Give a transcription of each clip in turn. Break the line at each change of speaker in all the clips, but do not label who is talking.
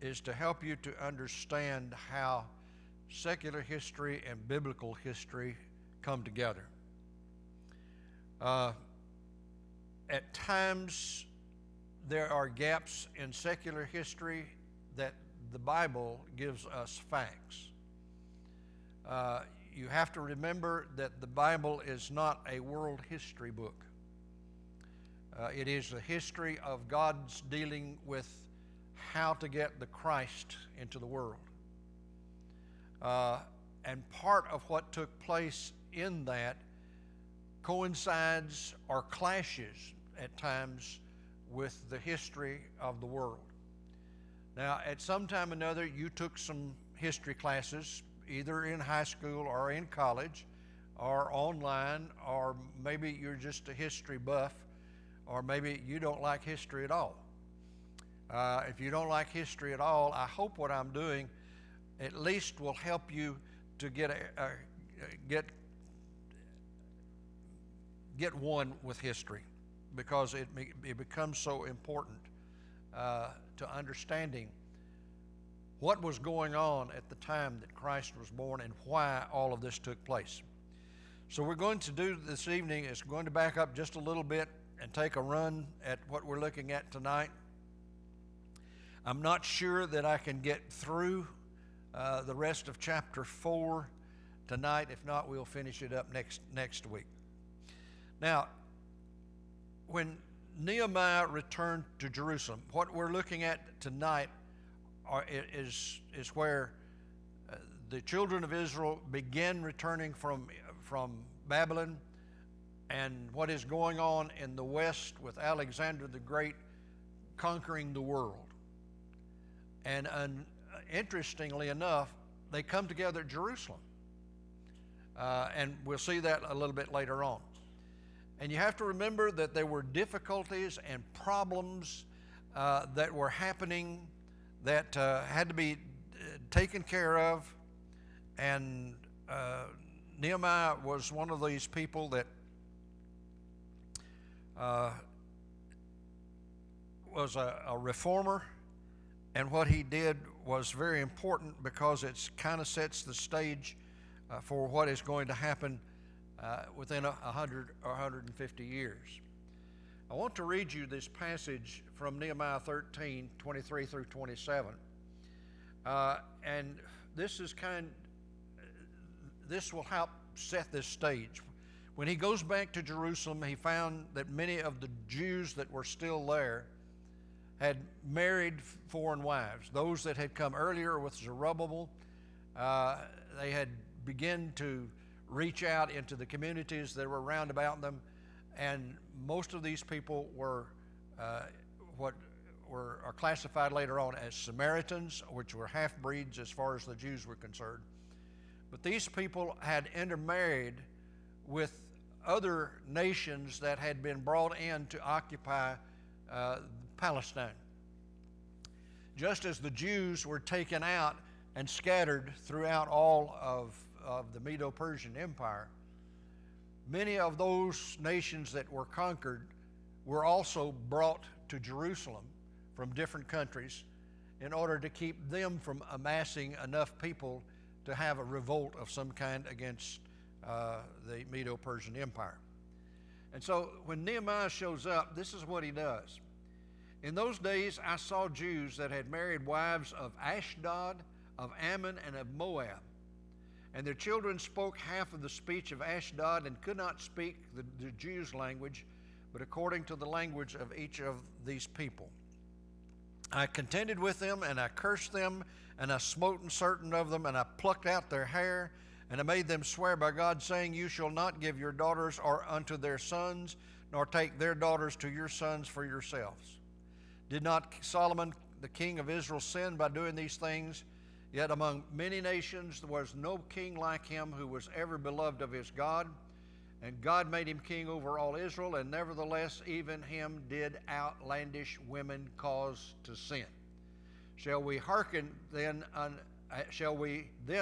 is to help you to understand how secular history and biblical history come together. At times, there are gaps in secular history that the Bible gives us facts. You have to remember that the Bible is not a world history book. It is the history of God's dealing with how to get the Christ into the world. And part of what took place in that coincides or clashes at times with the history of the world. Now, at some time or another, you took some history classes, either in high school or in college or online, or maybe you're just a history buff, or maybe you don't like history at all. If you don't like history at all, I hope what I'm doing at least will help you to get one with history, because it becomes so important to understanding what was going on at the time that Christ was born and why all of this took place. So we're going to do this evening is going to back up just a little bit and take a run at what we're looking at tonight. I'm not sure that I can get through the rest of chapter 4 tonight. If not, we'll finish it up next week. Now, when Nehemiah returned to Jerusalem, what we're looking at tonight is where the children of Israel began returning from Babylon, and what is going on in the west with Alexander the Great conquering the world. And interestingly enough, they come together at Jerusalem. And we'll see that a little bit later on. And you have to remember that there were difficulties and problems that were happening that had to be taken care of. And Nehemiah was one of these people that was a reformer. And what he did was very important because it kind of sets the stage for what is going to happen within 100 or 150 years. I want to read you this passage from Nehemiah 13, 23 through 27. And this will help set this stage. When he goes back to Jerusalem, he found that many of the Jews that were still there had married foreign wives. Those that had come earlier with Zerubbabel, they had begun to reach out into the communities that were round about them, and most of these people were are classified later on as Samaritans, which were half-breeds as far as the Jews were concerned. But these people had intermarried with other nations that had been brought in to occupy Palestine. Just as the Jews were taken out and scattered throughout all of the Medo-Persian Empire, many of those nations that were conquered were also brought to Jerusalem from different countries in order to keep them from amassing enough people to have a revolt of some kind against the Medo-Persian Empire. And so when Nehemiah shows up, this is what he does. In those days I saw Jews that had married wives of Ashdod, of Ammon, and of Moab. And their children spoke half of the speech of Ashdod and could not speak the Jews' language, but according to the language of each of these people. I contended with them, and I cursed them, and I smote certain of them, and I plucked out their hair, and I made them swear by God, saying, You shall not give your daughters or unto their sons, nor take their daughters to your sons for yourselves. Did not Solomon, the king of Israel, sin by doing these things? Yet among many nations there was no king like him, who was ever beloved of his God. And God made him king over all Israel, and nevertheless even him did outlandish women cause to sin. Shall we then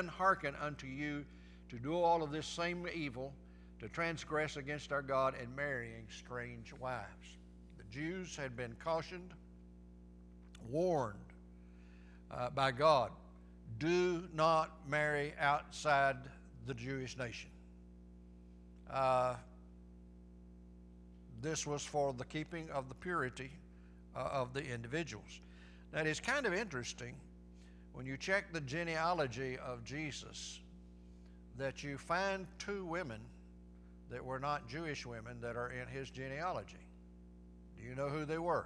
hearken unto you to do all of this same evil, to transgress against our God in marrying strange wives? The Jews had been cautioned, warned by God. Do not marry outside the Jewish nation. This was for the keeping of the purity of the individuals. That is kind of interesting when you check the genealogy of Jesus, that you find two women that were not Jewish women that are in his genealogy. Do you know who they were?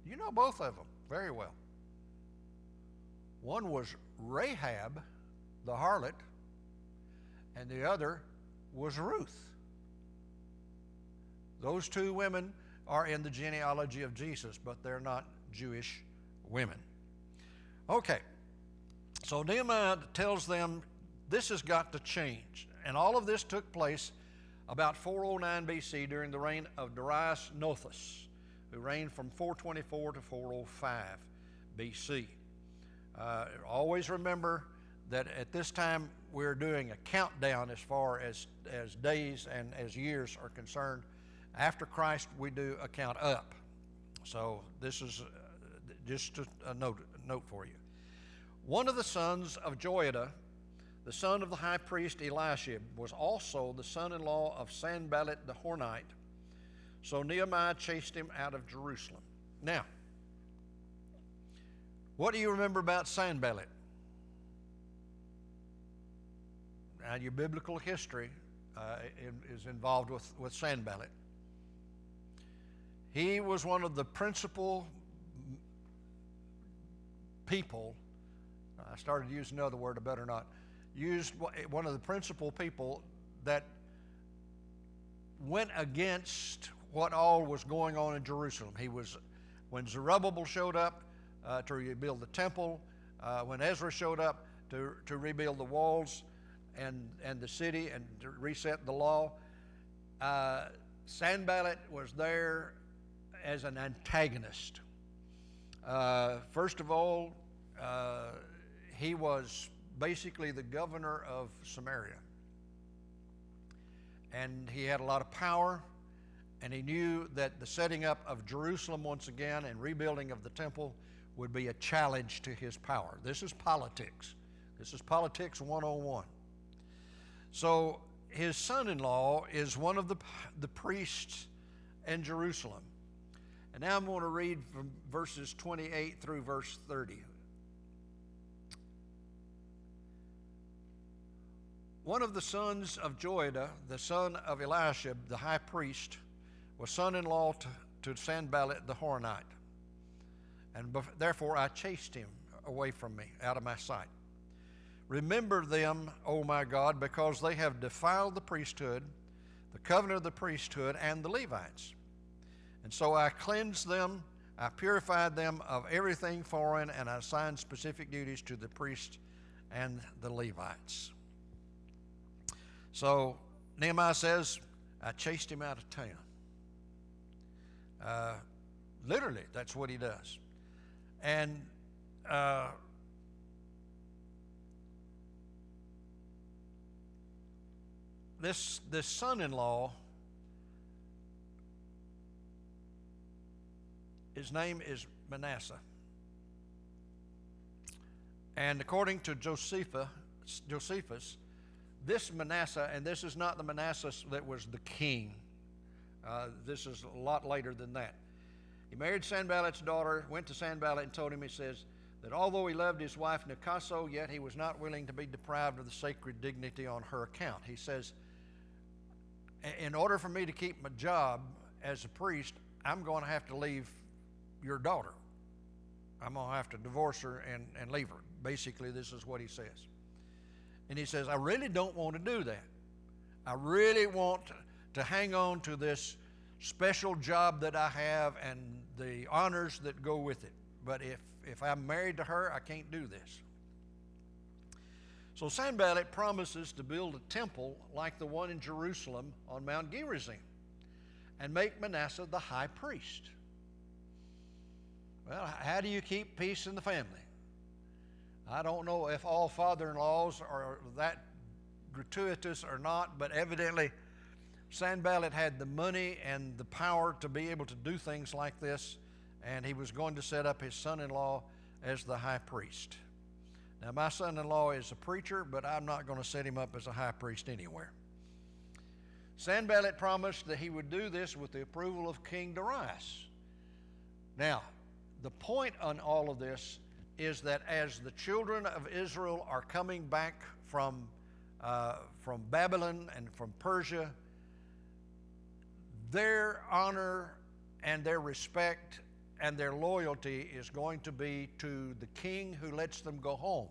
You know both of them very well. One was Rahab, the harlot, and the other was Ruth. Those two women are in the genealogy of Jesus, but they're not Jewish women. Okay, so Nehemiah tells them this has got to change. And all of this took place about 409 BC during the reign of Darius Nothus, who reigned from 424 to 405 BC. Always remember that at this time we're doing a countdown as far as days and as years are concerned. After Christ, we do a count up. So this is just a note for you. One of the sons of Joiada, the son of the high priest Eliashib, was also the son-in-law of Sanballat the Hornite. So Nehemiah chased him out of Jerusalem. Now, what do you remember about Sanballat? Now, your biblical history is involved with Sanballat. He was one of the principal people. I started using another word, I better not. Used one of the principal people that went against what all was going on in Jerusalem. He was, when Zerubbabel showed up to rebuild the temple, when Ezra showed up to rebuild the walls and the city and to reset the law, Sanballat was there as an antagonist. First of all, he was basically the governor of Samaria. And he had a lot of power, and he knew that the setting up of Jerusalem once again and rebuilding of the temple would be a challenge to his power. This is politics. This is politics 101. So his son-in-law is one of the priests in Jerusalem. And now I'm going to read from verses 28 through verse 30. One of the sons of Joiada, the son of Eliashib, the high priest, was son-in-law to Sanballat the Hornite. And therefore I chased him away from me, out of my sight. Remember them, O my God, because they have defiled the priesthood, the covenant of the priesthood, and the Levites. And so I cleansed them, I purified them of everything foreign, and I assigned specific duties to the priests and the Levites. So Nehemiah says, I chased him out of town. Literally, that's what he does. And this son-in-law, his name is Manasseh. And according to Josephus, this Manasseh, and this is not the Manasseh that was the king. This is a lot later than that. He married Sanballat's daughter, went to Sanballat and told him, he says, that although he loved his wife Nicaso, yet he was not willing to be deprived of the sacred dignity on her account. He says, in order for me to keep my job as a priest, I'm going to have to leave your daughter. I'm going to have to divorce her and leave her. Basically, this is what he says. And he says, I really don't want to do that. I really want to hang on to this special job that I have and the honors that go with it. But if I'm married to her, I can't do this. So Sanballat promises to build a temple like the one in Jerusalem on Mount Gerizim and make Manasseh the high priest. Well, how do you keep peace in the family? I don't know if all father-in-laws are that gratuitous or not, but evidently Sanballat had the money and the power to be able to do things like this, and he was going to set up his son-in-law as the high priest. Now, my son-in-law is a preacher, but I'm not going to set him up as a high priest anywhere. Sanballat promised that he would do this with the approval of King Darius. Now, the point on all of this is that as the children of Israel are coming back from Babylon and from Persia, their honor and their respect and their loyalty is going to be to the king who lets them go home.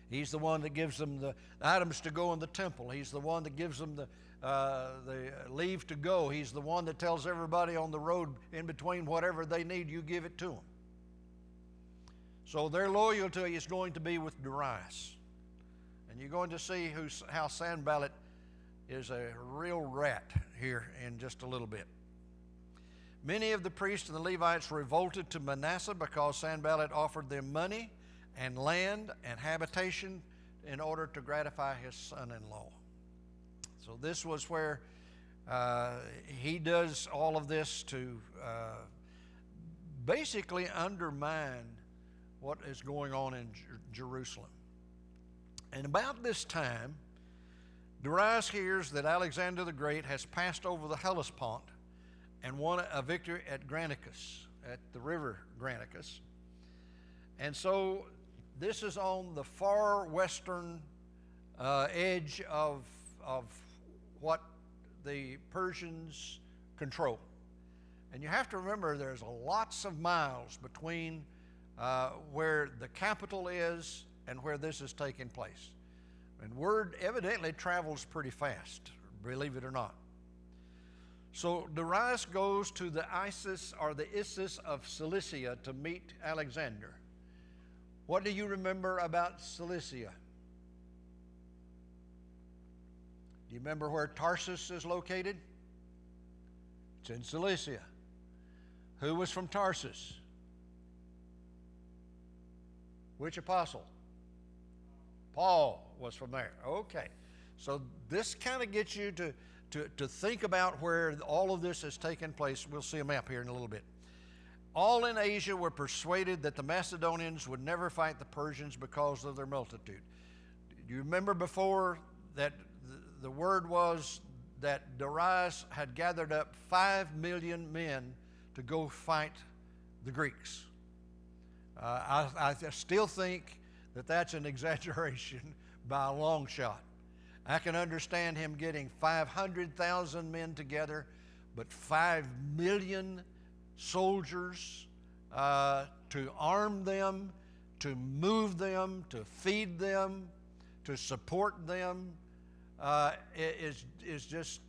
He's the one that gives them the items to go in the temple. He's the one that gives them the leave to go. He's the one that tells everybody on the road in between whatever they need, you give it to them. So their loyalty is going to be with Darius. And you're going to see how Sanballat is a real rat here in just a little bit. Many of the priests and the Levites revolted to Manasseh because Sanballat offered them money and land and habitation in order to gratify his son-in-law. So this was where he does all of this to basically undermine what is going on in Jerusalem. And about this time, Darius hears that Alexander the Great has passed over the Hellespont and won a victory at Granicus, at the river Granicus. And so this is on the far western edge of what the Persians control. And you have to remember there's lots of miles between where the capital is and where this is taking place. And word evidently travels pretty fast, believe it or not. So Darius goes to the Issus of Cilicia to meet Alexander. What do you remember about Cilicia? Do you remember where Tarsus is located? It's in Cilicia. Who was from Tarsus? Which apostle? Paul was from there. Okay. So this kind of gets you to think about where all of this has taken place. We'll see a map here in a little bit. All in Asia were persuaded that the Macedonians would never fight the Persians because of their multitude. Do you remember before that the word was that Darius had gathered up 5 million men to go fight the Greeks? I still think that that's an exaggeration by a long shot. I can understand him getting 500,000 men together, but 5 million soldiers to arm them, to move them, to feed them, to support them is just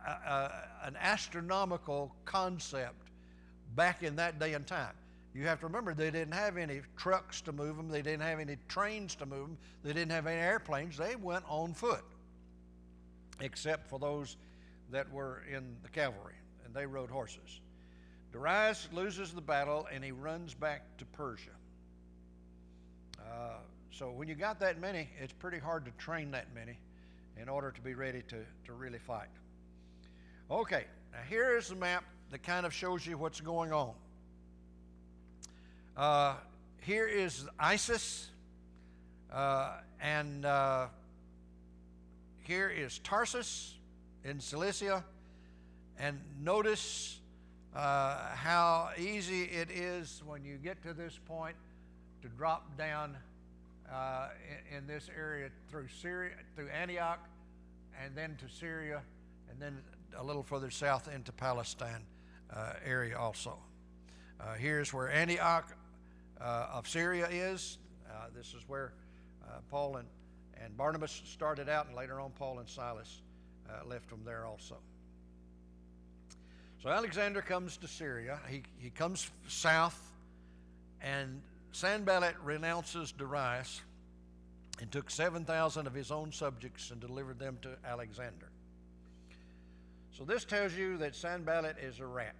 an astronomical concept back in that day and time. You have to remember they didn't have any trucks to move them. They didn't have any trains to move them. They didn't have any airplanes. They went on foot, except for those that were in the cavalry, and they rode horses. Darius loses the battle, and he runs back to Persia. So when you got that many, it's pretty hard to train that many in order to be ready to really fight. Okay, now here is the map that kind of shows you what's going on. Here is Issus, and here is Tarsus in Cilicia, and notice how easy it is when you get to this point to drop down in this area through Syria, through Antioch, and then to Syria, and then a little further south into Palestine area also. Here's where Antioch of Syria is. This is where Paul and Barnabas started out, and later on Paul and Silas left from there also. So Alexander comes to Syria. He comes south, and Sanballat renounces Darius and took 7,000 of his own subjects and delivered them to Alexander. So this tells you that Sanballat is a rat.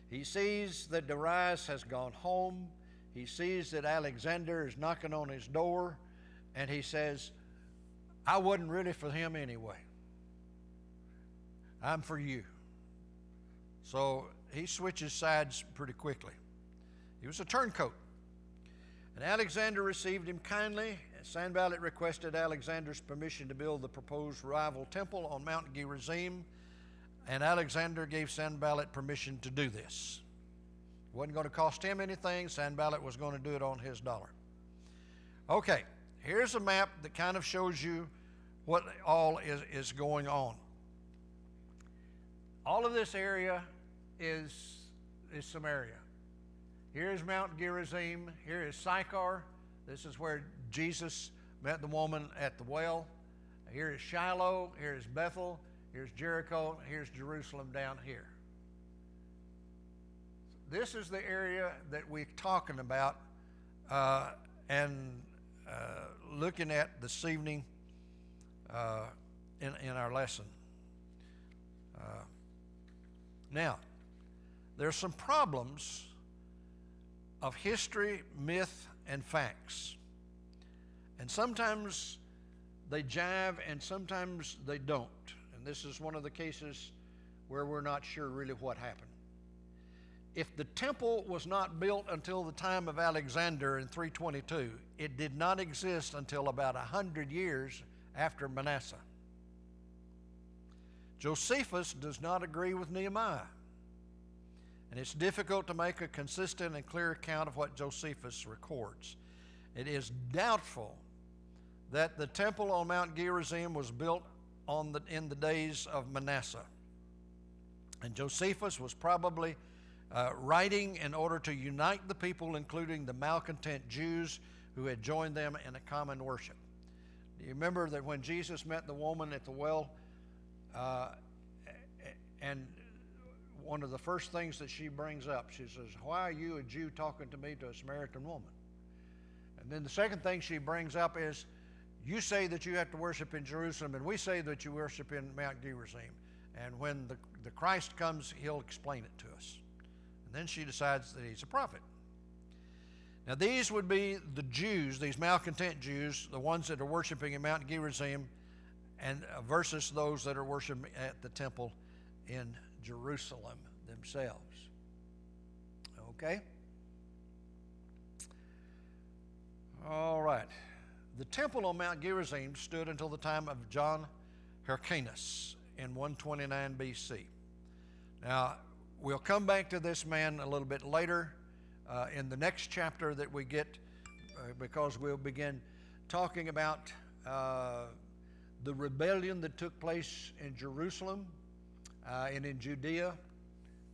He sees that Darius has gone home. He sees that Alexander is knocking on his door, and he says, I wasn't really for him anyway. I'm for you. So he switches sides pretty quickly. He was a turncoat. And Alexander received him kindly. Sanballat requested Alexander's permission to build the proposed rival temple on Mount Gerizim, and Alexander gave Sanballat permission to do this. It wasn't going to cost him anything. Sanballat was going to do it on his dollar. Okay, here's a map that kind of shows you what all is going on. All of this area is Samaria. Here's Mount Gerizim. Here is Sychar. This is where Jesus met the woman at the well. Here is Shiloh. Here is Bethel. Here's Jericho. Here's Jerusalem down here. This is the area that we're talking about and looking at this evening in our lesson. Now, there's some problems of history, myth, and facts. And sometimes they jive and sometimes they don't. And this is one of the cases where we're not sure really what happened. If the temple was not built until the time of Alexander in 322, it did not exist until about 100 years after Manasseh. Josephus does not agree with Nehemiah. And it's difficult to make a consistent and clear account of what Josephus records. It is doubtful that the temple on Mount Gerizim was built in the days of Manasseh. And Josephus was probably writing in order to unite the people, including the malcontent Jews who had joined them in a common worship. Do you remember that when Jesus met the woman at the well, and one of the first things that she brings up, she says, "Why are you, a Jew, talking to me, to a Samaritan woman?" And then the second thing she brings up is, "You say that you have to worship in Jerusalem, and we say that you worship in Mount Gerizim. And when the Christ comes, he'll explain it to us." And then she decides that he's a prophet. Now these would be the Jews, these malcontent Jews, the ones that are worshiping in Mount Gerizim, and versus those that are worshiping at the temple in Jerusalem themselves. Okay? All right. The temple on Mount Gerizim stood until the time of John Hyrcanus in 129 BC. Now, we'll come back to this man a little bit later in the next chapter that we get, because we'll begin talking about the rebellion that took place in Jerusalem and in Judea,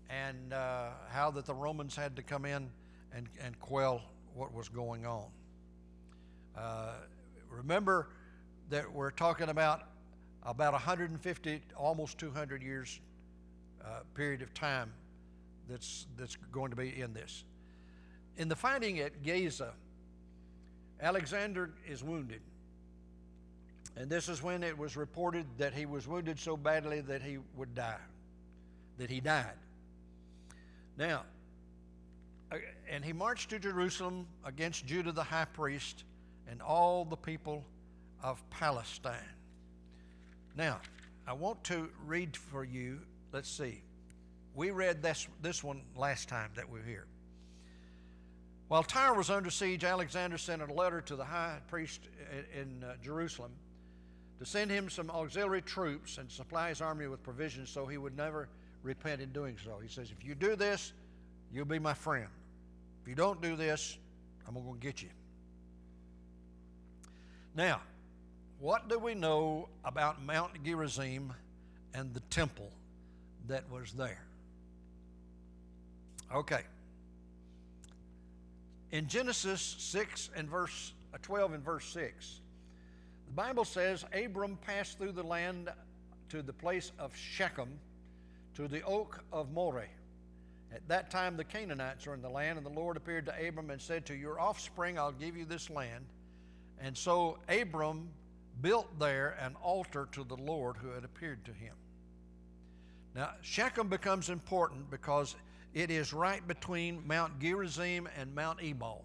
and how that the Romans had to come in and quell what was going on. Remember that we're talking about 150, almost 200 years period of time that's going to be in this. In the fighting at Gaza, Alexander is wounded. And this is when it was reported that he was wounded so badly that he would die, that he died. Now, and he marched to Jerusalem against Judah the high priest and all the people of Palestine. Now, I want to read for you, let's see. We read this one last time that we were here. While Tyre was under siege, Alexander sent a letter to the high priest in Jerusalem to send him some auxiliary troops and supply his army with provisions so he would never repent in doing so. He says, if you do this, you'll be my friend. If you don't do this, I'm going to get you. Now, what do we know about Mount Gerizim and the temple that was there? Okay. In Genesis 6 and verse 12 and verse 6, the Bible says, Abram passed through the land to the place of Shechem, to the oak of Moreh. At that time the Canaanites were in the land, and the Lord appeared to Abram and said, to your offspring I'll give you this land. And so Abram built there an altar to the Lord who had appeared to him. Now, Shechem becomes important because it is right between Mount Gerizim and Mount Ebal.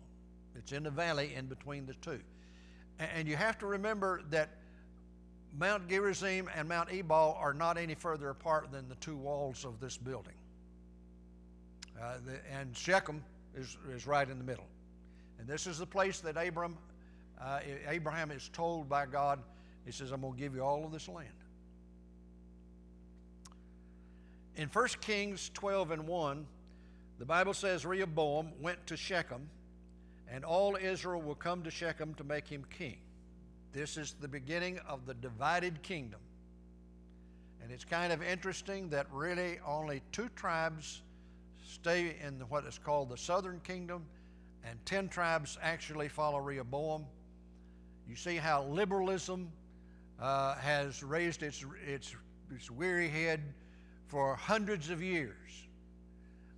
It's in the valley in between the two. And you have to remember that Mount Gerizim and Mount Ebal are not any further apart than the two walls of this building. And Shechem is right in the middle. And this is the place that Abraham is told by God, he says, I'm going to give you all of this land. In 1 Kings 12:1, the Bible says Rehoboam went to Shechem, and all Israel will come to Shechem to make him king. This is the beginning of the divided kingdom. And it's kind of interesting that really only 2 tribes stay in what is called the southern kingdom, and 10 tribes actually follow Rehoboam. You see how liberalism has raised its weary head for hundreds of years.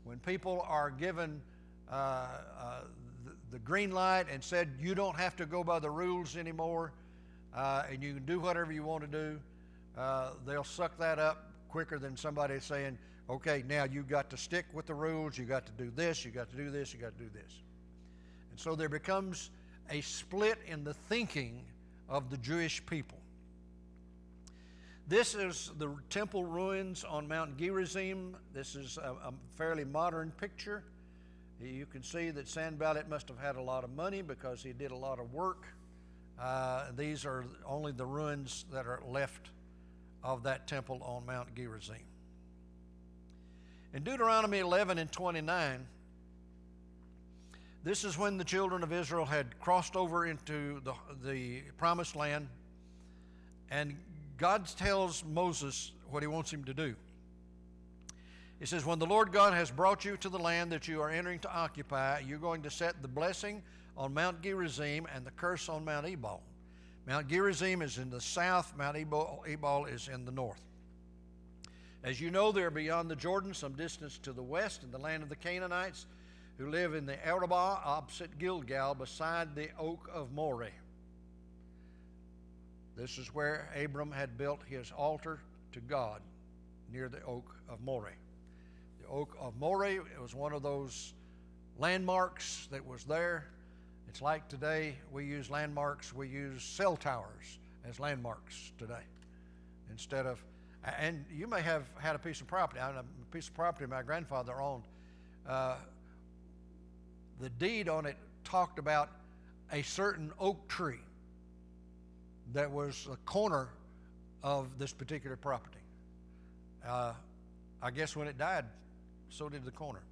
When people are given the green light and said, you don't have to go by the rules anymore, and you can do whatever you want to do, they'll suck that up quicker than somebody saying, okay, now you've got to stick with the rules, you've got to do this, you've got to do this, you've got to do this. And so there becomes a split in the thinking of the Jewish people. This is the temple ruins on Mount Gerizim. This is a fairly modern picture. You can see that Sanballat must have had a lot of money because he did a lot of work. These are only the ruins that are left of that temple on Mount Gerizim. In Deuteronomy 11:29, this is when the children of Israel had crossed over into the promised land, and God tells Moses what he wants him to do. He says, when the Lord God has brought you to the land that you are entering to occupy, you're going to set the blessing on Mount Gerizim and the curse on Mount Ebal. Mount Gerizim is in the south, Mount Ebal is in the north. As you know, they're beyond the Jordan, some distance to the west, in the land of the Canaanites, who live in the Arabah opposite Gilgal, beside the oak of Moreh. This is where Abram had built his altar to God, near the oak of Moreh. The oak of Moreh was one of those landmarks that was there. It's like today we use landmarks, we use cell towers as landmarks today. Instead of, and you may have had a piece of property. A piece of property my grandfather owned. The deed on it talked about a certain oak tree that was the corner of this particular property. I guess when it died, so did the corner.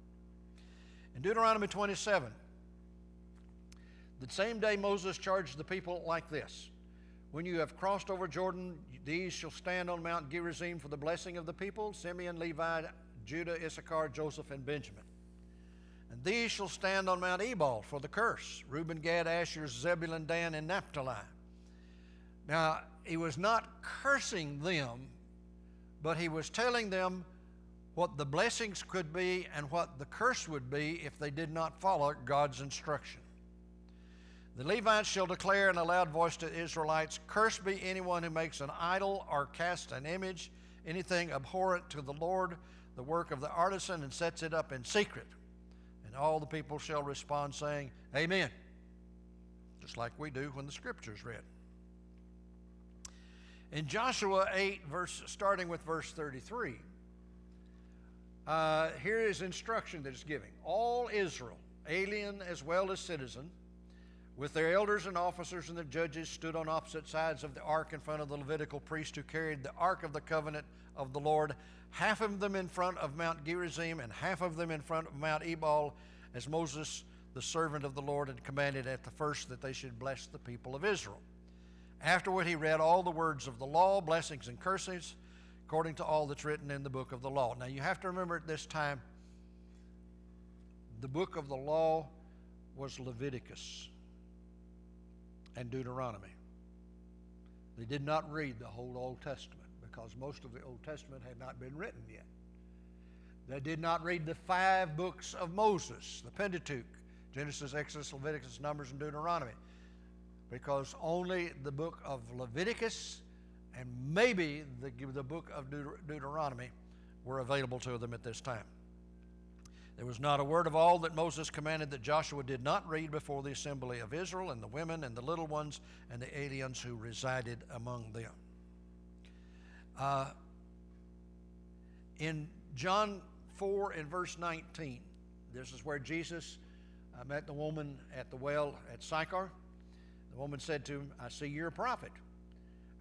In Deuteronomy 27, the same day Moses charged the people like this: when you have crossed over Jordan, these shall stand on Mount Gerizim for the blessing of the people, Simeon, Levi, Judah, Issachar, Joseph, and Benjamin. And these shall stand on Mount Ebal for the curse, Reuben, Gad, Asher, Zebulun, Dan, and Naphtali. Now, he was not cursing them, but he was telling them what the blessings could be and what the curse would be if they did not follow God's instruction. The Levites shall declare in a loud voice to the Israelites, cursed be anyone who makes an idol or casts an image, anything abhorrent to the Lord, the work of the artisan, and sets it up in secret. And all the people shall respond, saying, Amen, just like we do when the Scripture is read. In Joshua 8, starting with verse 33, here is instruction that is given. All Israel, alien as well as citizen, with their elders and officers and the judges, stood on opposite sides of the ark in front of the Levitical priest who carried the ark of the covenant of the Lord, half of them in front of Mount Gerizim and half of them in front of Mount Ebal, as Moses, the servant of the Lord, had commanded at the first that they should bless the people of Israel. Afterward he read all the words of the law, blessings and curses, according to all that's written in the book of the law. Now you have to remember at this time, the book of the law was Leviticus and Deuteronomy. They did not read the whole Old Testament because most of the Old Testament had not been written yet. They did not read the 5 books of Moses, the Pentateuch, Genesis, Exodus, Leviticus, Numbers, and Deuteronomy, because only the book of Leviticus and maybe the book of Deuteronomy were available to them at this time. There was not a word of all that Moses commanded that Joshua did not read before the assembly of Israel, and the women and the little ones and the aliens who resided among them. Uh, in John 4 and verse 19, this is where Jesus met the woman at the well at Sychar. The woman said to him, I see you're a prophet.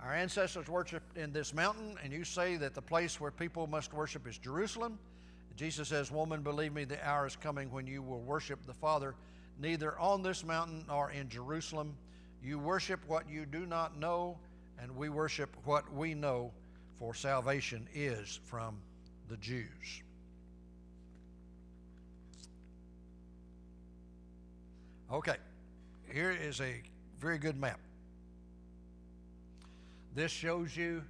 Our ancestors worshiped in this mountain, and you say that the place where people must worship is Jerusalem. Jesus says, woman, believe me, the hour is coming when you will worship the Father, neither on this mountain nor in Jerusalem. You worship what you do not know, and we worship what we know, for salvation is from the Jews. Okay, here is a very good map. This shows you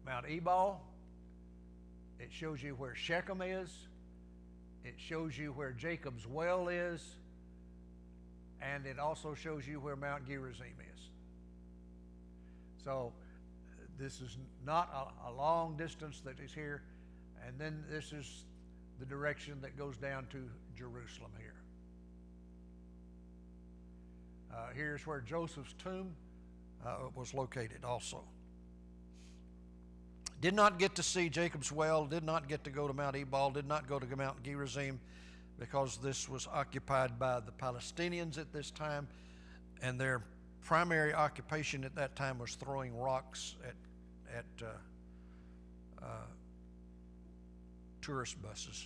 Mount Ebal. It shows you where Shechem is. It shows you where Jacob's well is. And it also shows you where Mount Gerizim is. So this is not a long distance that is here. And then this is the direction that goes down to Jerusalem here. Here's where Joseph's tomb was located also. Did not get to see Jacob's well, did not get to go to Mount Ebal, did not go to Mount Gerizim, because this was occupied by the Palestinians at this time, and their primary occupation at that time was throwing rocks at tourist buses.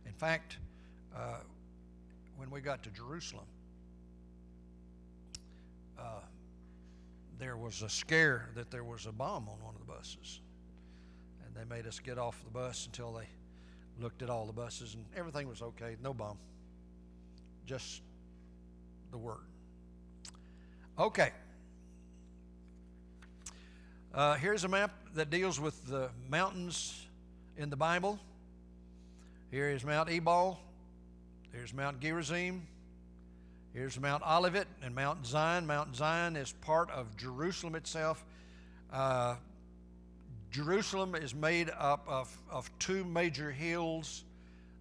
In fact, when we got to Jerusalem, there was a scare that there was a bomb on one of the buses. And they made us get off the bus until they looked at all the buses, and everything was okay. No bomb. Just the word. Okay. Here's a map that deals with the mountains in the Bible. Here is Mount Ebal. Here's Mount Gerizim. Here's Mount Olivet and Mount Zion. Mount Zion is part of Jerusalem itself. Jerusalem is made up of two major hills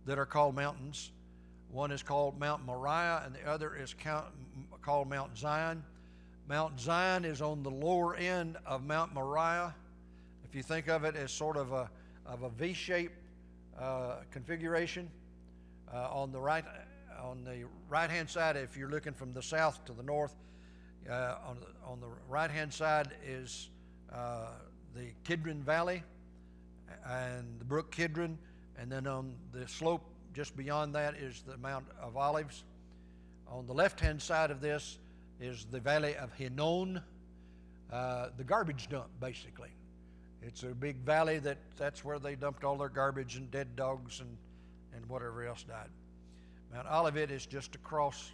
that are called mountains. One is called Mount Moriah, and the other is called Mount Zion. Mount Zion is on the lower end of Mount Moriah. If you think of it as sort of a V-shaped configuration, on the right-hand side, if you're looking from the south to the north, on the right-hand side is the Kidron Valley and the brook Kidron, and then on the slope just beyond that is the Mount of Olives. On the left-hand side of this is the Valley of Hinnom, the garbage dump, basically. It's a big valley that's where they dumped all their garbage and dead dogs and whatever else died. Mount Olivet is just across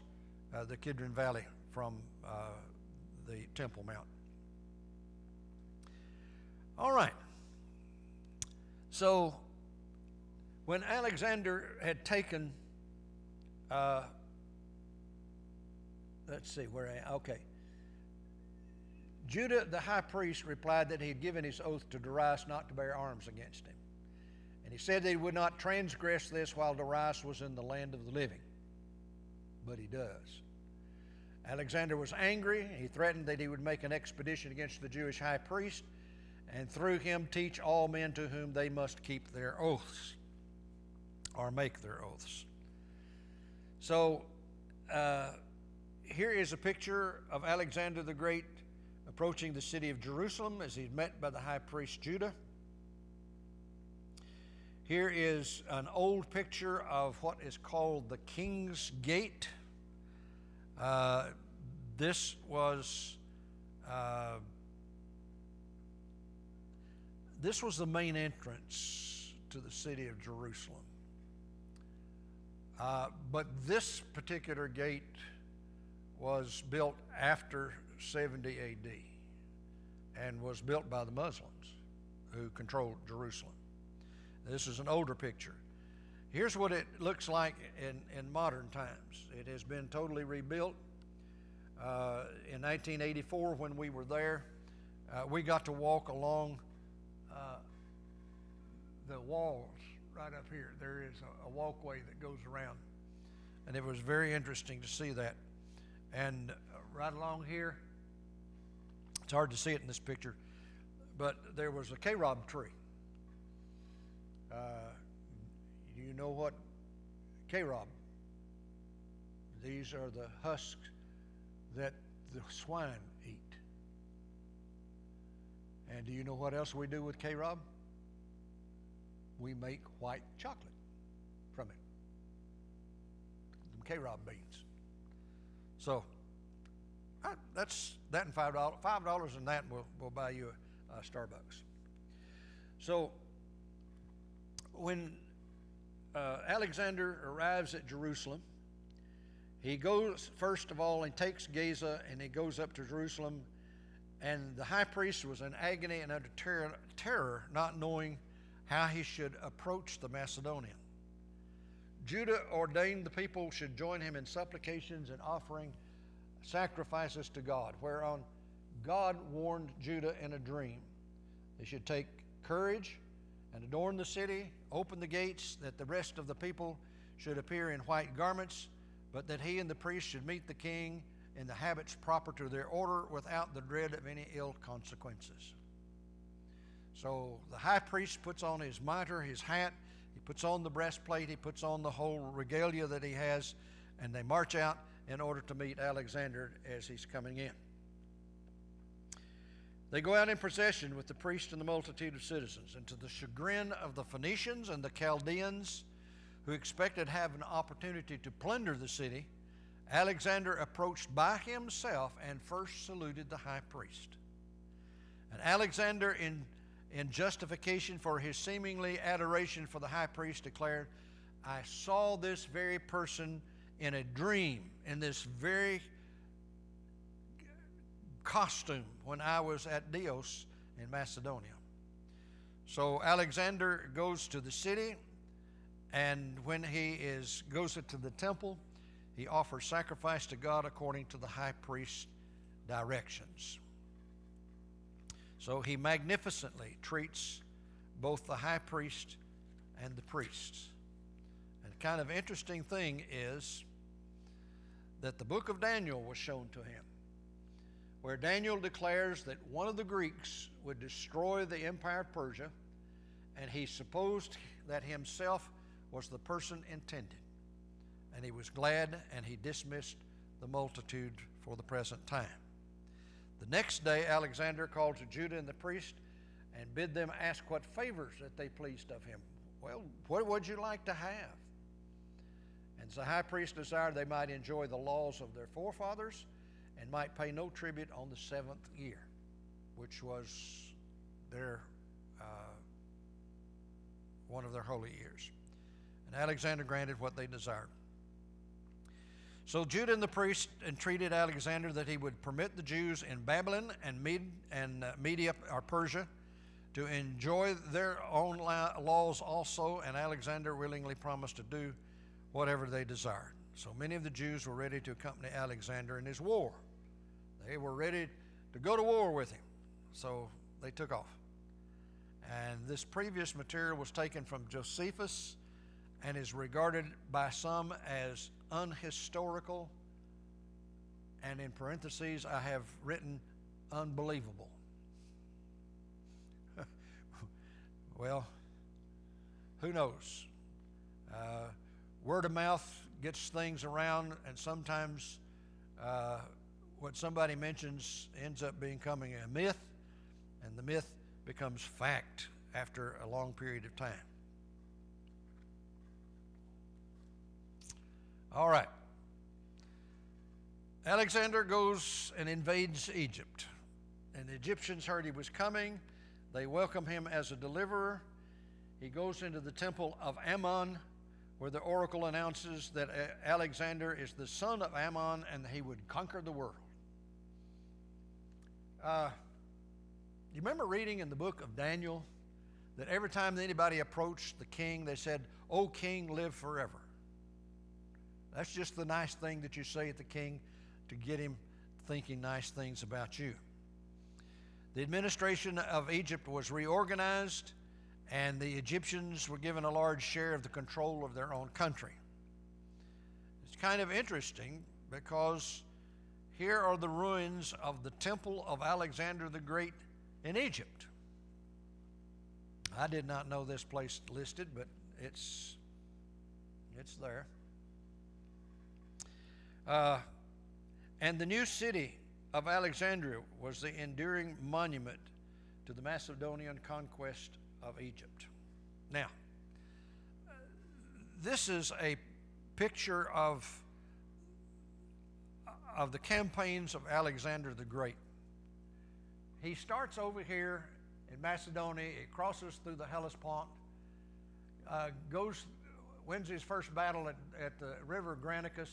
the Kidron Valley from the Temple Mount. All right. So when Alexander had taken, Judah the high priest replied that he had given his oath to Darius not to bear arms against him. And he said that he would not transgress this while Darius was in the land of the living. But he does. Alexander was angry. He threatened that he would make an expedition against the Jewish high priest, and through him teach all men to whom they must keep their oaths, or make their oaths. So here is a picture of Alexander the Great approaching the city of Jerusalem as he's met by the high priest Judah. Here is an old picture of what is called the King's Gate. This was the main entrance to the city of Jerusalem. But this particular gate was built after 70 AD and was built by the Muslims who controlled Jerusalem. This is an older picture. Here's what it looks like in modern times. It has been totally rebuilt. In 1984, when we were there, we got to walk along the walls right up here. There is a walkway that goes around, and it was very interesting to see that. And right along here It's hard to see it in this picture, but there was a carob tree. You know what carob? These are the husks that the swine eat. And do you know what else we do with carob? We make white chocolate from it. Them carob beans. So that's that and $5. $5 and that will buy you a Starbucks. So when Alexander arrives at Jerusalem, he goes, first of all, and takes Gaza, and he goes up to Jerusalem, and the high priest was in agony and under terror, not knowing how he should approach the Macedonian. Judah ordained the people should join him in supplications and offering sacrifices to God, whereon God warned Judah in a dream. They should take courage and adorn the city, open the gates, that the rest of the people should appear in white garments, but that he and the priest should meet the king in the habits proper to their order without the dread of any ill consequences. So the high priest puts on his mitre, his hat, he puts on the breastplate, he puts on the whole regalia that he has, and they march out in order to meet Alexander as he's coming in. They go out in procession with the priest and the multitude of citizens, and to the chagrin of the Phoenicians and the Chaldeans, who expected to have an opportunity to plunder the city, Alexander approached by himself and first saluted the high priest. And Alexander, in justification for his seemingly adoration for the high priest, declared, "I saw this very person in a dream, in this very costume, when I was at Dios in Macedonia." So Alexander goes to the city, and when he goes into the temple, he offers sacrifice to God according to the high priest's directions. So he magnificently treats both the high priest and the priests. And kind of interesting thing is that the book of Daniel was shown to him, where Daniel declares that one of the Greeks would destroy the empire of Persia, and he supposed that himself was the person intended. And he was glad, and he dismissed the multitude for the present time. The next day Alexander called to Judah and the priest and bid them ask what favors that they pleased of him. Well, what would you like to have? And the high priest desired they might enjoy the laws of their forefathers and might pay no tribute on the 7th year, which was their one of their holy years. And Alexander granted what they desired. So Judah and the priest entreated Alexander that he would permit the Jews in Babylon and Media or Persia to enjoy their own laws also, and Alexander willingly promised to do whatever they desired. So many of the Jews were ready to accompany Alexander in his war. They were ready to go to war with him. So they took off. And this previous material was taken from Josephus and is regarded by some as unhistorical, and in parentheses I have written unbelievable. Well, who knows? Word of mouth gets things around, and sometimes what somebody mentions ends up becoming a myth, and the myth becomes fact after a long period of time. All right. Alexander goes and invades Egypt, and the Egyptians heard he was coming. They welcome him as a deliverer. He goes into the temple of Ammon, where the oracle announces that Alexander is the son of Ammon and he would conquer the world. You remember reading in the book of Daniel that every time anybody approached the king, they said, "O king, live forever." That's just the nice thing that you say at the king to get him thinking nice things about you. The administration of Egypt was reorganized, and the Egyptians were given a large share of the control of their own country. It's kind of interesting because here are the ruins of the temple of Alexander the Great in Egypt. I did not know this place listed, but it's there. And the new city of Alexandria was the enduring monument to the Macedonian conquest of Egypt. Now, this is a picture of the campaigns of Alexander the Great. He starts over here in Macedonia, it crosses through the Hellespont, wins his first battle at the river Granicus,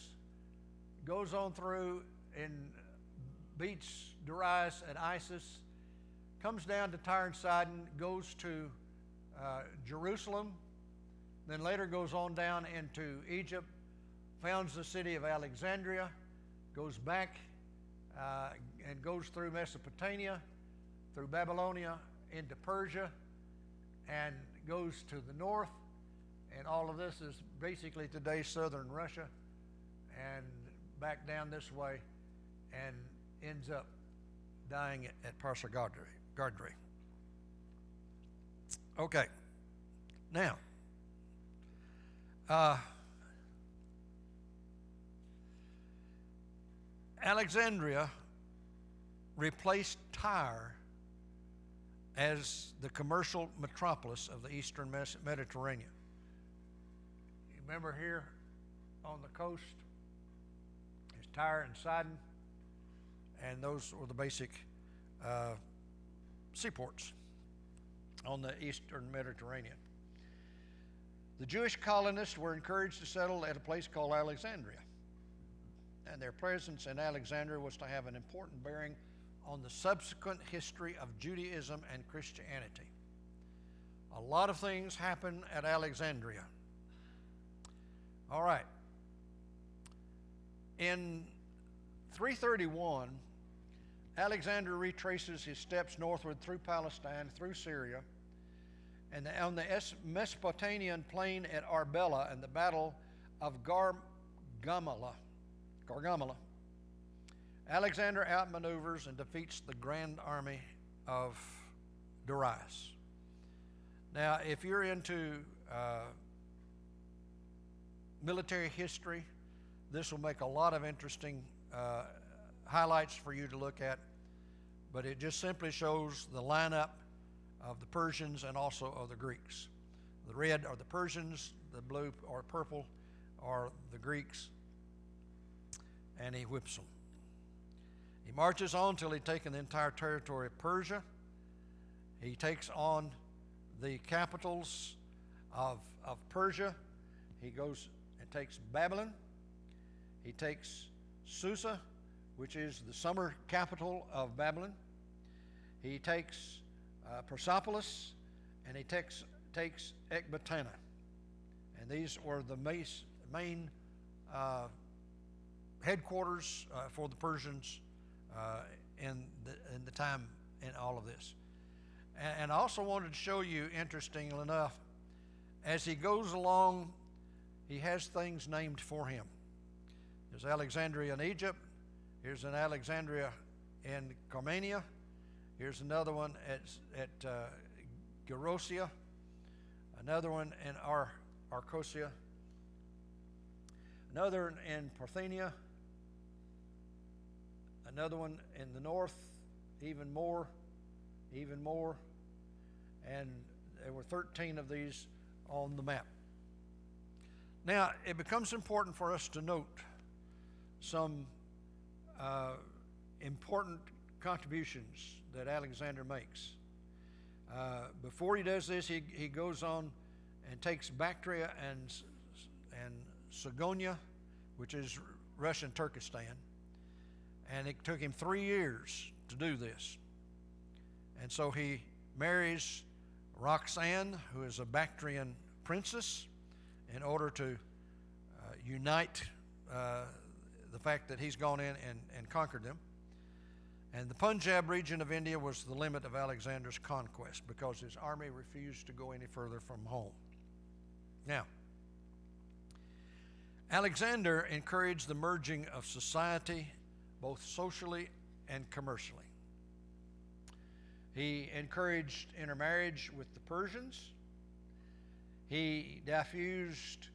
goes on through and beats Darius at Issus, comes down to Tyre and Sidon, goes to Jerusalem, then later goes on down into Egypt, founds the city of Alexandria, goes back and goes through Mesopotamia, through Babylonia, into Persia, and goes to the north. And all of this is basically today's southern Russia, and back down this way, and ends up dying at presaged. Okay, now, Alexandria replaced Tyre as the commercial metropolis of the eastern Mediterranean. You remember here on the coast is Tyre and Sidon, and those were the basic seaports on the eastern Mediterranean. The Jewish colonists were encouraged to settle at a place called Alexandria, and their presence in Alexandria was to have an important bearing on the subsequent history of Judaism and Christianity. A lot of things happen at Alexandria. All right. In 331, Alexander retraces his steps northward through Palestine, through Syria, and on the Mesopotamian plain at Arbela and the Battle of Gargamella, Alexander outmaneuvers and defeats the grand army of Darius. Now, if you're into military history, this will make a lot of interesting highlights for you to look at, but it just simply shows the lineup of the Persians and also of the Greeks. The red are the Persians, the blue or purple are the Greeks, and he whips them. He marches on till he's taken the entire territory of Persia. He takes on the capitals of Persia. He goes and takes Babylon. He takes Susa, which is the summer capital of Babylon. He takes Persepolis, and he takes Ecbatana. And these were the main headquarters for the Persians in the time in all of this. And I also wanted to show you, interestingly enough, as he goes along, he has things named for him. There's Alexandria in Egypt. Here's an Alexandria in Carmania. Here's another one at Gerosia. Another one in Arcosia. Another one in Parthenia. Another one in the north, even more. And there were 13 of these on the map. Now, it becomes important for us to note some important contributions that Alexander makes. Before he does this, he goes on and takes Bactria and Sagonia, which is Russian Turkestan. And it took him 3 years to do this. And so he marries Roxanne, who is a Bactrian princess, in order to unite the fact that he's gone in and conquered them. And the Punjab region of India was the limit of Alexander's conquest because his army refused to go any further from home. Now, Alexander encouraged the merging of society both socially and commercially. He encouraged intermarriage with the Persians. He diffused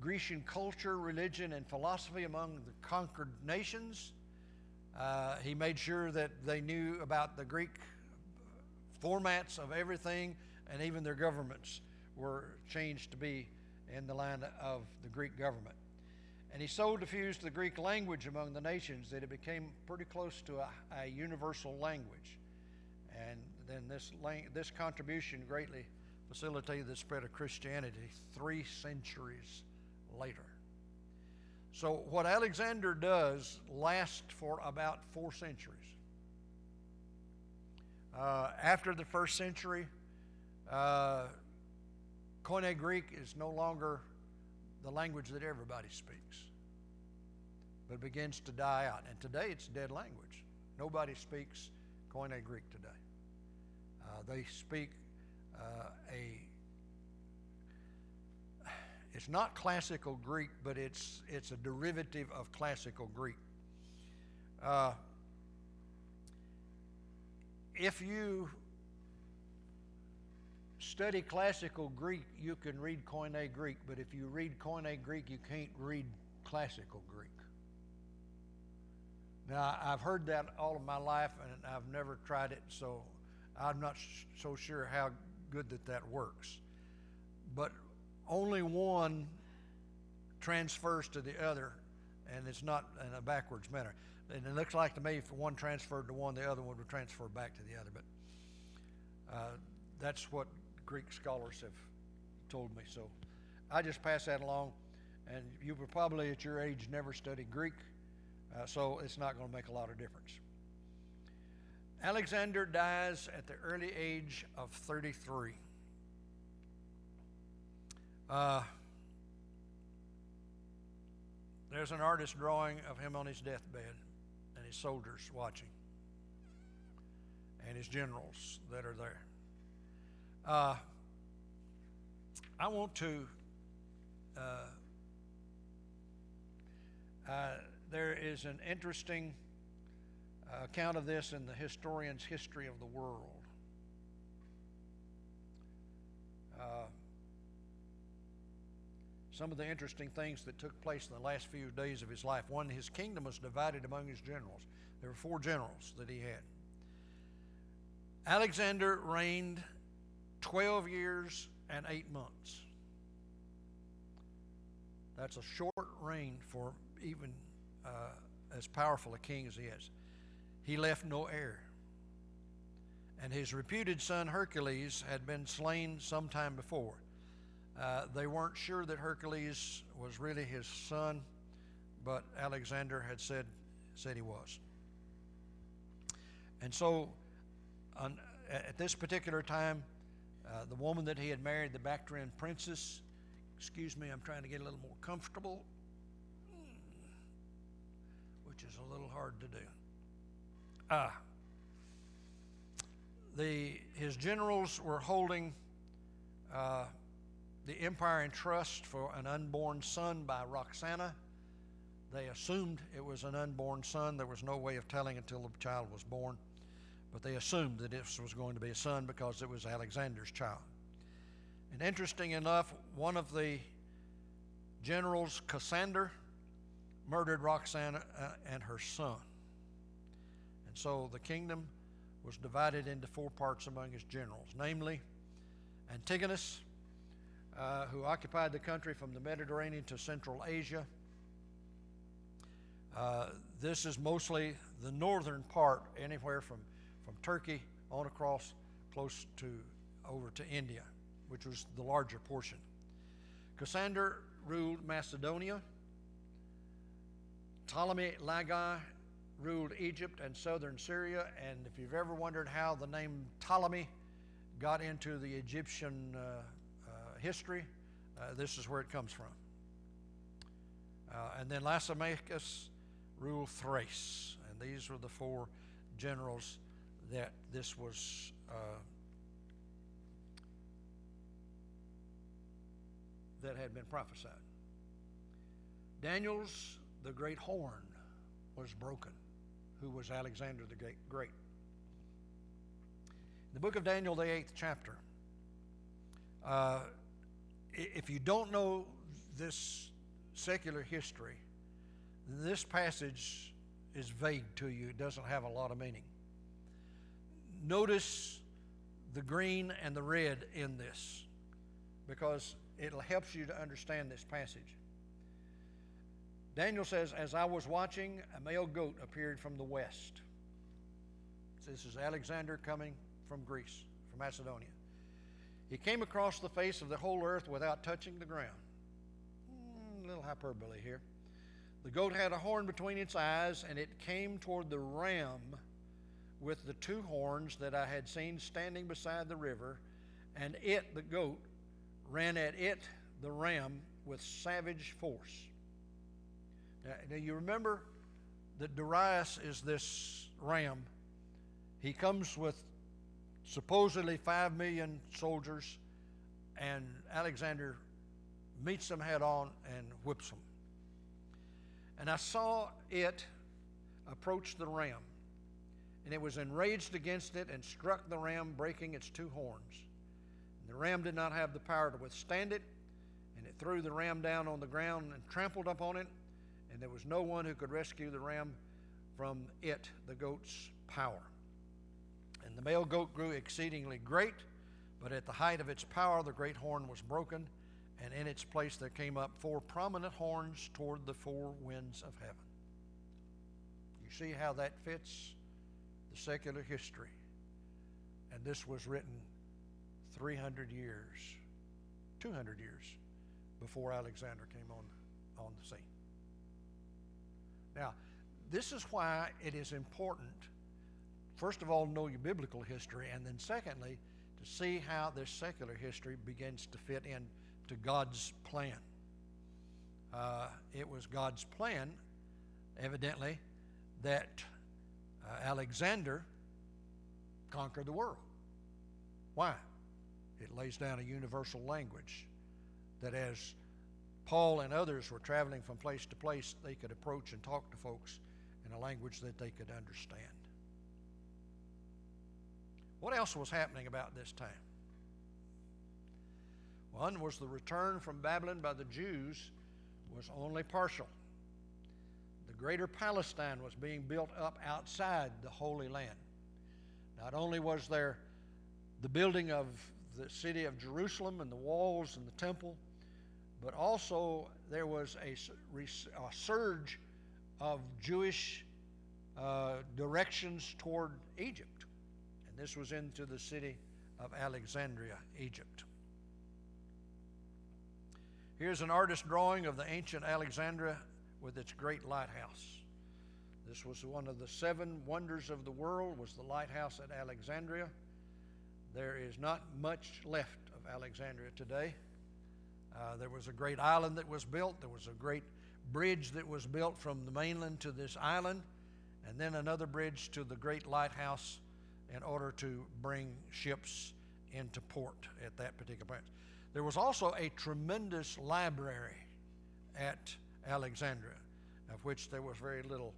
Grecian culture, religion, and philosophy among the conquered nations. He made sure that they knew about the Greek formats of everything, and even their governments were changed to be in the line of the Greek government. And he so diffused the Greek language among the nations that it became pretty close to a universal language. And then this contribution greatly facilitated the spread of Christianity 3 centuries later. So what Alexander does lasts for about 4 centuries. After the first century, Koine Greek is no longer the language that everybody speaks, but begins to die out. And today it's a dead language. Nobody speaks Koine Greek today. They speak it's not classical Greek, but it's a derivative of classical Greek. If you study classical Greek, you can read Koine Greek, but if you read Koine Greek, you can't read classical Greek. Now, I've heard that all of my life, and I've never tried it, so I'm not so sure how good that works. But only one transfers to the other, and it's not in a backwards manner. And it looks like to me if one transferred to one, the other one would transfer back to the other. But that's what Greek scholars have told me. So I just pass that along. And you were probably at your age never studied Greek, so it's not going to make a lot of difference. Alexander dies at the early age of 33. There's an artist drawing of him on his deathbed and his soldiers watching and his generals that are there. I want to there is an interesting account of this in the historian's History of the World. Some of the interesting things that took place in the last few days of his life. One, his kingdom was divided among his generals. There were 4 generals that he had. Alexander reigned 12 years and 8 months. That's a short reign for even as powerful a king as he is. He left no heir. And his reputed son Hercules had been slain sometime before. They weren't sure that Hercules was really his son, but Alexander had said he was. And so at this particular time, the woman that he had married, the Bactrian princess, excuse me, I'm trying to get a little more comfortable, which is a little hard to do. His generals were holding the empire in trust for an unborn son by Roxana. They assumed it was an unborn son. There was no way of telling until the child was born, but they assumed that this was going to be a son because it was Alexander's child. And interesting enough, one of the generals, Cassander, murdered Roxana and her son. And so the kingdom was divided into 4 parts among his generals, namely Antigonus, who occupied the country from the Mediterranean to Central Asia. This is mostly the northern part, anywhere from Turkey on across close to over to India, which was the larger portion. Cassander ruled Macedonia. Ptolemy Lagai ruled Egypt and southern Syria. And if you've ever wondered how the name Ptolemy got into the Egyptian history, this is where it comes from. And then Lysimachus ruled Thrace, and these were the 4 generals that this was that had been prophesied. Daniel's the great horn was broken. who was Alexander the Great. The book of Daniel, the 8th chapter. If you don't know this secular history, this passage is vague to you. It doesn't have a lot of meaning. Notice the green and the red in this, because it helps you to understand this passage. Daniel says, as I was watching, a male goat appeared from the west. This is Alexander coming from Greece, from Macedonia. He came across the face of the whole earth without touching the ground. A little hyperbole here. The goat had a horn between its eyes, and it came toward the ram with the two horns that I had seen standing beside the river, and it, the goat, ran at it, the ram, with savage force. Now you remember that Darius is this ram. He comes with supposedly 5 million soldiers, and Alexander meets them head on and whips them. And I saw it approach the ram, and it was enraged against it and struck the ram, breaking its two horns. And the ram did not have the power to withstand it, and it threw the ram down on the ground and trampled upon it, and there was no one who could rescue the ram from it, the goat's power. And the male goat grew exceedingly great, but at the height of its power the great horn was broken, and in its place there came up 4 prominent horns toward the 4 winds of heaven. You see how that fits the secular history. And this was written 300 years, 200 years before Alexander came on the scene. Now, this is why it is important, first of all, to know your biblical history, and then secondly, to see how this secular history begins to fit in to God's plan. It was God's plan, evidently, that Alexander conquer the world. Why? It lays down a universal language that as Paul and others were traveling from place to place, they could approach and talk to folks in a language that they could understand. What else was happening about this time? One was the return from Babylon by the Jews was only partial. The greater Palestine was being built up outside the Holy Land. Not only was there the building of the city of Jerusalem and the walls and the temple, but also there was a surge of Jewish directions toward Egypt. And this was into the city of Alexandria, Egypt. Here's an artist's drawing of the ancient Alexandria with its great lighthouse. This was one of the 7 wonders of the world, was the lighthouse at Alexandria. There is not much left of Alexandria today. There was a great island that was built. There was a great bridge that was built from the mainland to this island, and then another bridge to the great lighthouse in order to bring ships into port at that particular point. There was also a tremendous library at Alexandria, of which there was very little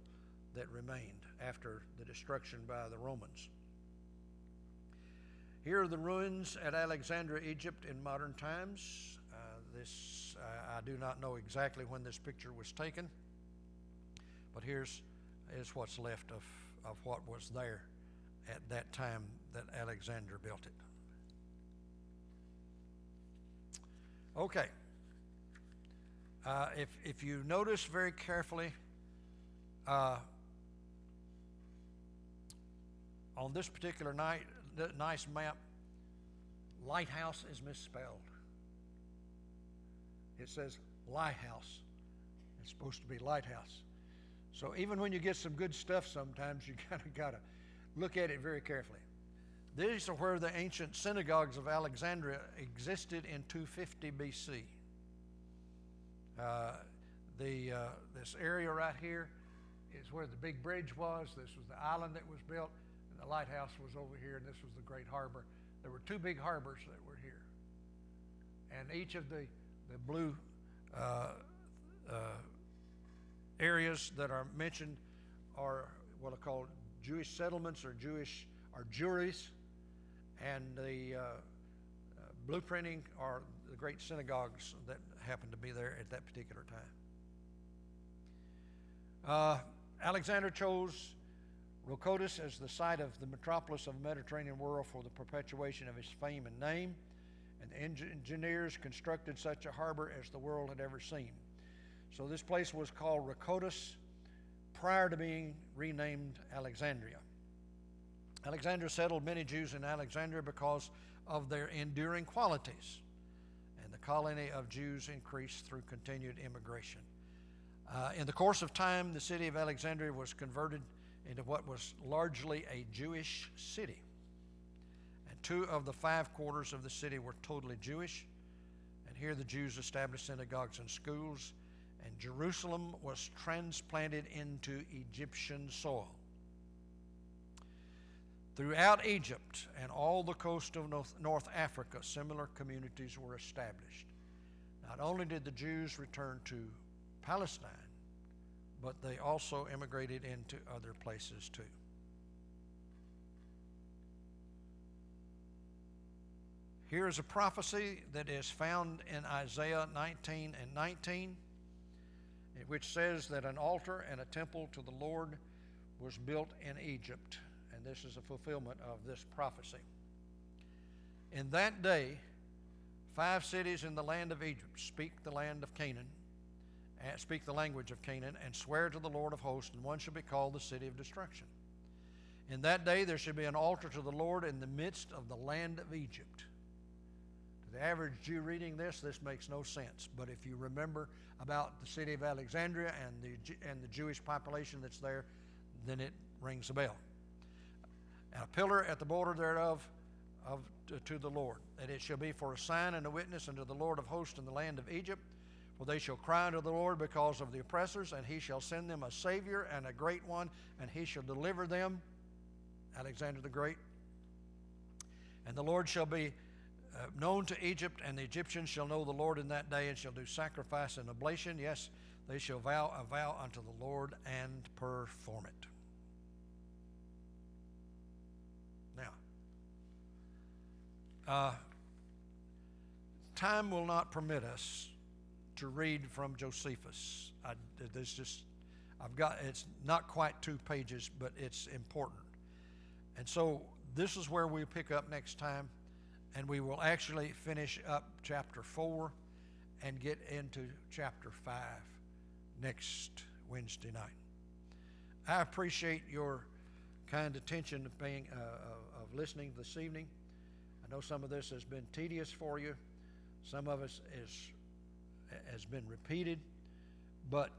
that remained after the destruction by the Romans. Here are the ruins at Alexandria, Egypt in modern times. I do not know exactly when this picture was taken, but here's what's left of what was there at that time that Alexander built it. Okay. If you notice very carefully, on this particular nice map, lighthouse is misspelled. It says lighthouse. It's supposed to be lighthouse. So even when you get some good stuff, sometimes you kind of got to look at it very carefully. These are where the ancient synagogues of Alexandria existed in 250 BC. This area right here is where the big bridge was. This was the island that was built, and the lighthouse was over here, and this was the great harbor. There were 2 big harbors that were here. And each of the blue areas that are mentioned what are called Jewish settlements or juries, and the blueprinting are the great synagogues that happened to be there at that particular time. Alexander chose Rhodotus as the site of the metropolis of the Mediterranean world for the perpetuation of his fame and name, and the engineers constructed such a harbor as the world had ever seen. So this place was called Rhodotus prior to being renamed Alexandria. Alexander settled many Jews in Alexandria because of their enduring qualities, and the colony of Jews increased through continued immigration. In the course of time, the city of Alexandria was converted into what was largely a Jewish city. And 2 of the 5 quarters of the city were totally Jewish, and here the Jews established synagogues and schools, and Jerusalem was transplanted into Egyptian soil. Throughout Egypt and all the coast of North Africa, similar communities were established. Not only did the Jews return to Palestine, but they also immigrated into other places too. Here is a prophecy that is found in Isaiah 19 and 19, which says that an altar and a temple to the Lord was built in Egypt. And this is a fulfillment of this prophecy. In that day, 5 cities in the land of Egypt speak the language of Canaan, and swear to the Lord of hosts, and one shall be called the city of destruction. In that day there shall be an altar to the Lord in the midst of the land of Egypt. To the average Jew reading this makes no sense. But if you remember about the city of Alexandria and the Jewish population that's there, then it rings a bell. And a pillar at the border thereof to the Lord, that it shall be for a sign and a witness unto the Lord of hosts in the land of Egypt. For they shall cry unto the Lord because of the oppressors, and he shall send them a Savior and a great one, and he shall deliver them, Alexander the Great. And the Lord shall be known to Egypt, and the Egyptians shall know the Lord in that day, and shall do sacrifice and oblation. Yes, they shall vow a vow unto the Lord and perform it. Now, time will not permit us to read from Josephus. It's not quite 2 pages, but it's important. And so this is where we pick up next time, and we will actually finish up chapter 4 and get into chapter 5 next Wednesday night. I appreciate your kind attention of listening this evening. I know some of this has been tedious for you. Some of it has been repeated, but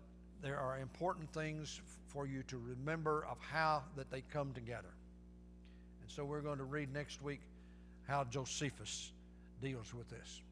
there are important things for you to remember of how that they come together. And so we're going to read next week how Josephus deals with this.